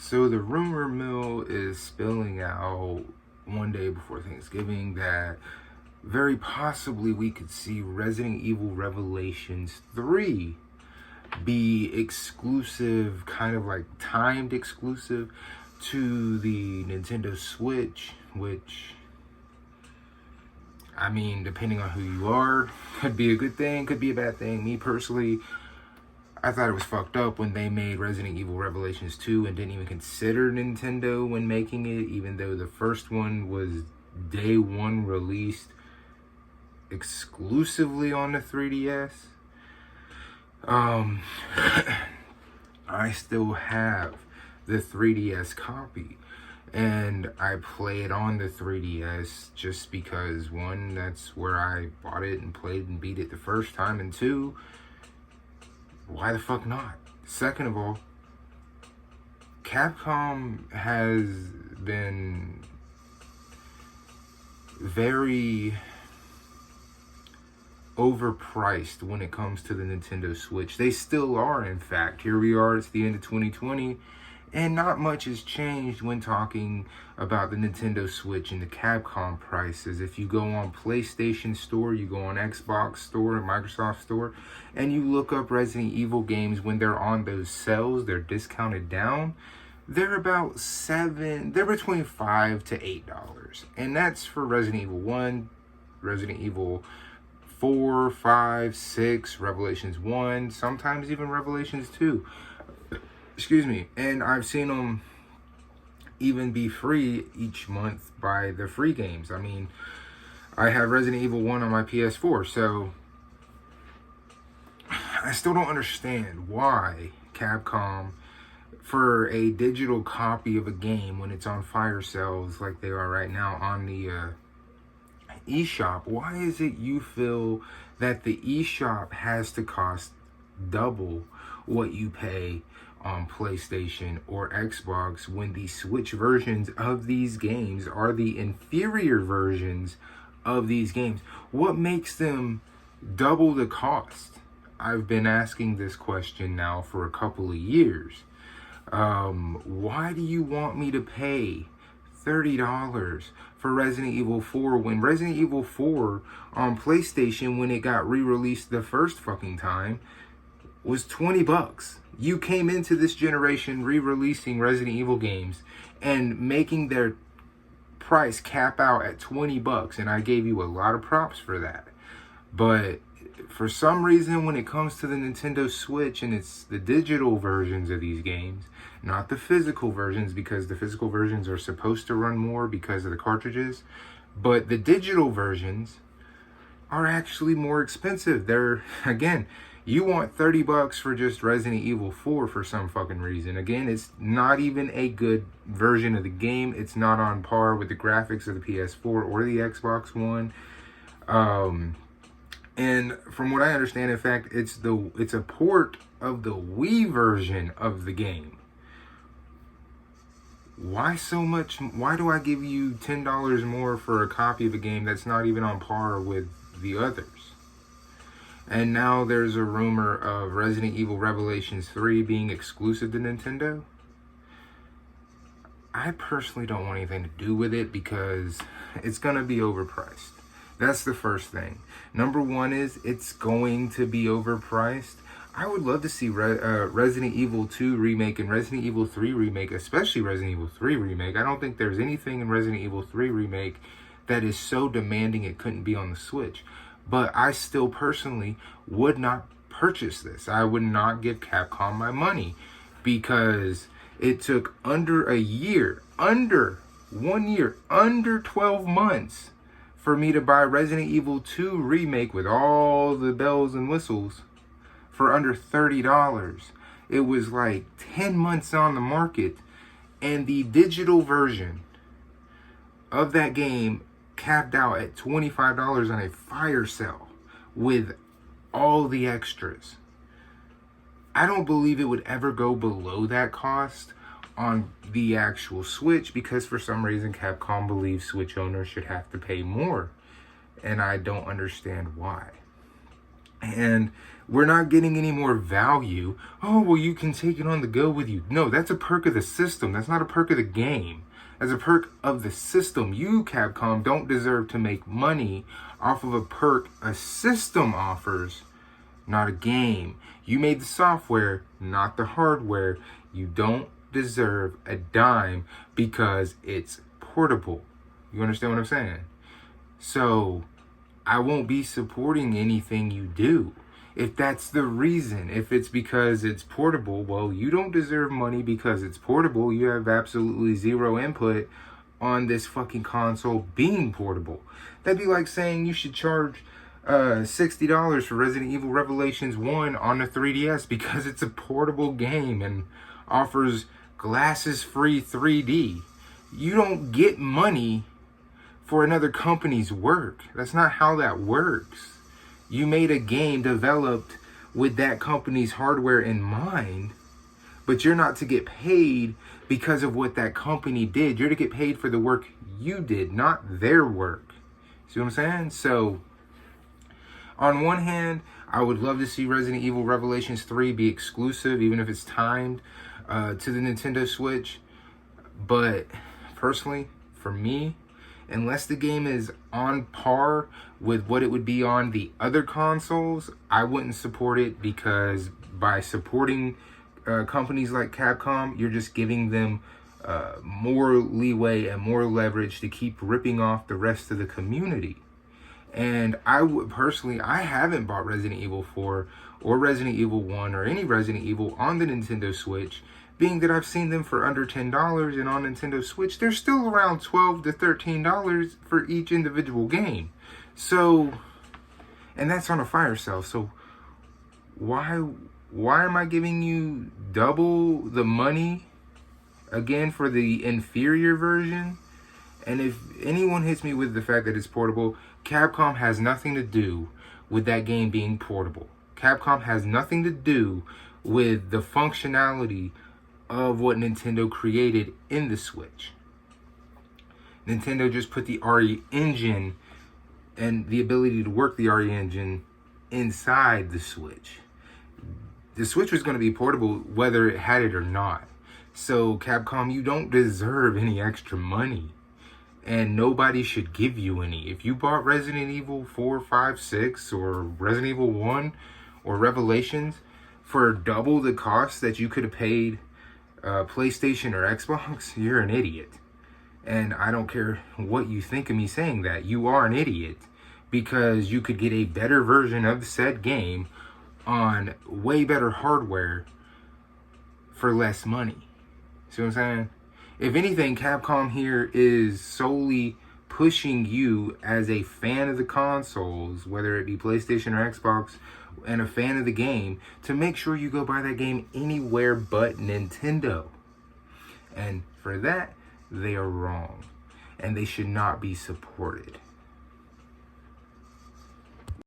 So the rumor mill is spilling out one day before Thanksgiving that very possibly we could see Resident Evil Revelations 3 be exclusive, kind of like timed exclusive to the Nintendo Switch, which, I mean, depending on who you are, could be a good thing, could be a bad thing. Me personally, I thought it was fucked up when they made Resident Evil Revelations 2 and didn't even consider Nintendo when making it, even though the first one was day one released exclusively on the 3DS. I still have the 3DS copy, and I play it on the 3DS just because, one, that's where I bought it and played and beat it the first time, and two, why the fuck not? Second of all, Capcom has been very overpriced when it comes to the Nintendo Switch. They still are, in fact. Here we are, it's the end of 2020, and not much has changed when talking about the Nintendo Switch and the Capcom prices. If you go on PlayStation Store, you go on Xbox Store and Microsoft Store, and you look up Resident Evil games when they're on those sales, they're discounted down, they're about they're between $5 to $8. And that's for Resident Evil 1, Resident Evil 4, 5, 6, Revelations 1, sometimes even Revelations 2. Excuse me. And I've seen them even be free each month by the free games. I mean, I have Resident Evil 1 on my PS4, so I still don't understand why Capcom, for a digital copy of a game when it's on fire sales like they are right now on the eShop, why is it you feel that the eShop has to cost double what you pay on PlayStation or Xbox when the Switch versions of these games are the inferior versions of these games? What makes them double the cost? I've been asking this question now for a couple of years. Why do you want me to pay $30 for Resident Evil 4 when Resident Evil 4 on PlayStation, when it got re-released the first fucking time, was $20? You came into this generation re-releasing Resident Evil games and making their price cap out at $20, and I gave you a lot of props for that. But for some reason, when it comes to the Nintendo Switch and it's the digital versions of these games, not the physical versions, because the physical versions are supposed to run more because of the cartridges, but the digital versions are actually more expensive. They're, again, you want $30 for just Resident Evil 4 for some fucking reason. Again, it's not even a good version of the game. It's not on par with the graphics of the PS4 or the Xbox One. And from what I understand, in fact, it's a port of the Wii version of the game. Why so much? Why do I give you $10 more for a copy of a game that's not even on par with the others? And now there's a rumor of Resident Evil Revelations 3 being exclusive to Nintendo. I personally don't want anything to do with it because it's going to be overpriced. That's the first thing. Number one is it's going to be overpriced. I would love to see Resident Evil 2 remake and Resident Evil 3 remake, especially Resident Evil 3 remake. I don't think there's anything in Resident Evil 3 remake that is so demanding it couldn't be on the Switch. But I still personally would not purchase this. I would not give Capcom my money because it took under a year, under 1 year, under 12 months for me to buy Resident Evil 2 remake with all the bells and whistles for under $30. It was like 10 months on the market, and the digital version of that game capped out at $25 on a fire sale with all the extras. I don't believe it would ever go below that cost on the actual Switch because for some reason Capcom believes Switch owners should have to pay more, and I don't understand why. And we're not getting any more value. Oh, well, you can take it on the go with you. No, that's a perk of the system. That's not a perk of the game. As a perk of the system, you, Capcom, don't deserve to make money off of a perk a system offers, not a game. You made the software, not the hardware. You don't deserve a dime because it's portable. You understand what I'm saying? So I won't be supporting anything you do. If that's the reason, if it's because it's portable, well, you don't deserve money because it's portable. You have absolutely zero input on this fucking console being portable. That'd be like saying you should charge $60 for Resident Evil Revelations 1 on the 3DS because it's a portable game and offers glasses-free 3D. You don't get money for another company's work. That's not how that works. You made a game developed with that company's hardware in mind, but you're not to get paid because of what that company did. You're to get paid for the work you did, not their work. See what I'm saying? So, on one hand, I would love to see Resident Evil Revelations 3 be exclusive, even if it's timed to the Nintendo Switch. But personally, for me, unless the game is on par with what it would be on the other consoles, I wouldn't support it, because by supporting companies like Capcom, you're just giving them more leeway and more leverage to keep ripping off the rest of the community. And I would personally, I haven't bought Resident Evil 4 or Resident Evil 1 or any Resident Evil on the Nintendo Switch, being that I've seen them for under $10, and on Nintendo Switch, they're still around $12 to $13 for each individual game. So, and that's on a fire sale. So why am I giving you double the money again for the inferior version? And if anyone hits me with the fact that it's portable, Capcom has nothing to do with that game being portable. Capcom has nothing to do with the functionality of what Nintendo created in the Switch. Nintendo just put the RE engine and the ability to work the RE engine inside the Switch. The Switch was going to be portable whether it had it or not. So Capcom, you don't deserve any extra money. And nobody should give you any. If you bought Resident Evil 4, 5, 6, or Resident Evil 1, or Revelations for double the cost that you could have paid PlayStation or Xbox, you're an idiot. And I don't care what you think of me saying that. You are an idiot, because you could get a better version of the said game on way better hardware for less money. See what I'm saying? If anything, Capcom here is solely pushing you as a fan of the consoles, whether it be PlayStation or Xbox, and a fan of the game, to make sure you go buy that game anywhere but Nintendo. And for that, they are wrong. And they should not be supported.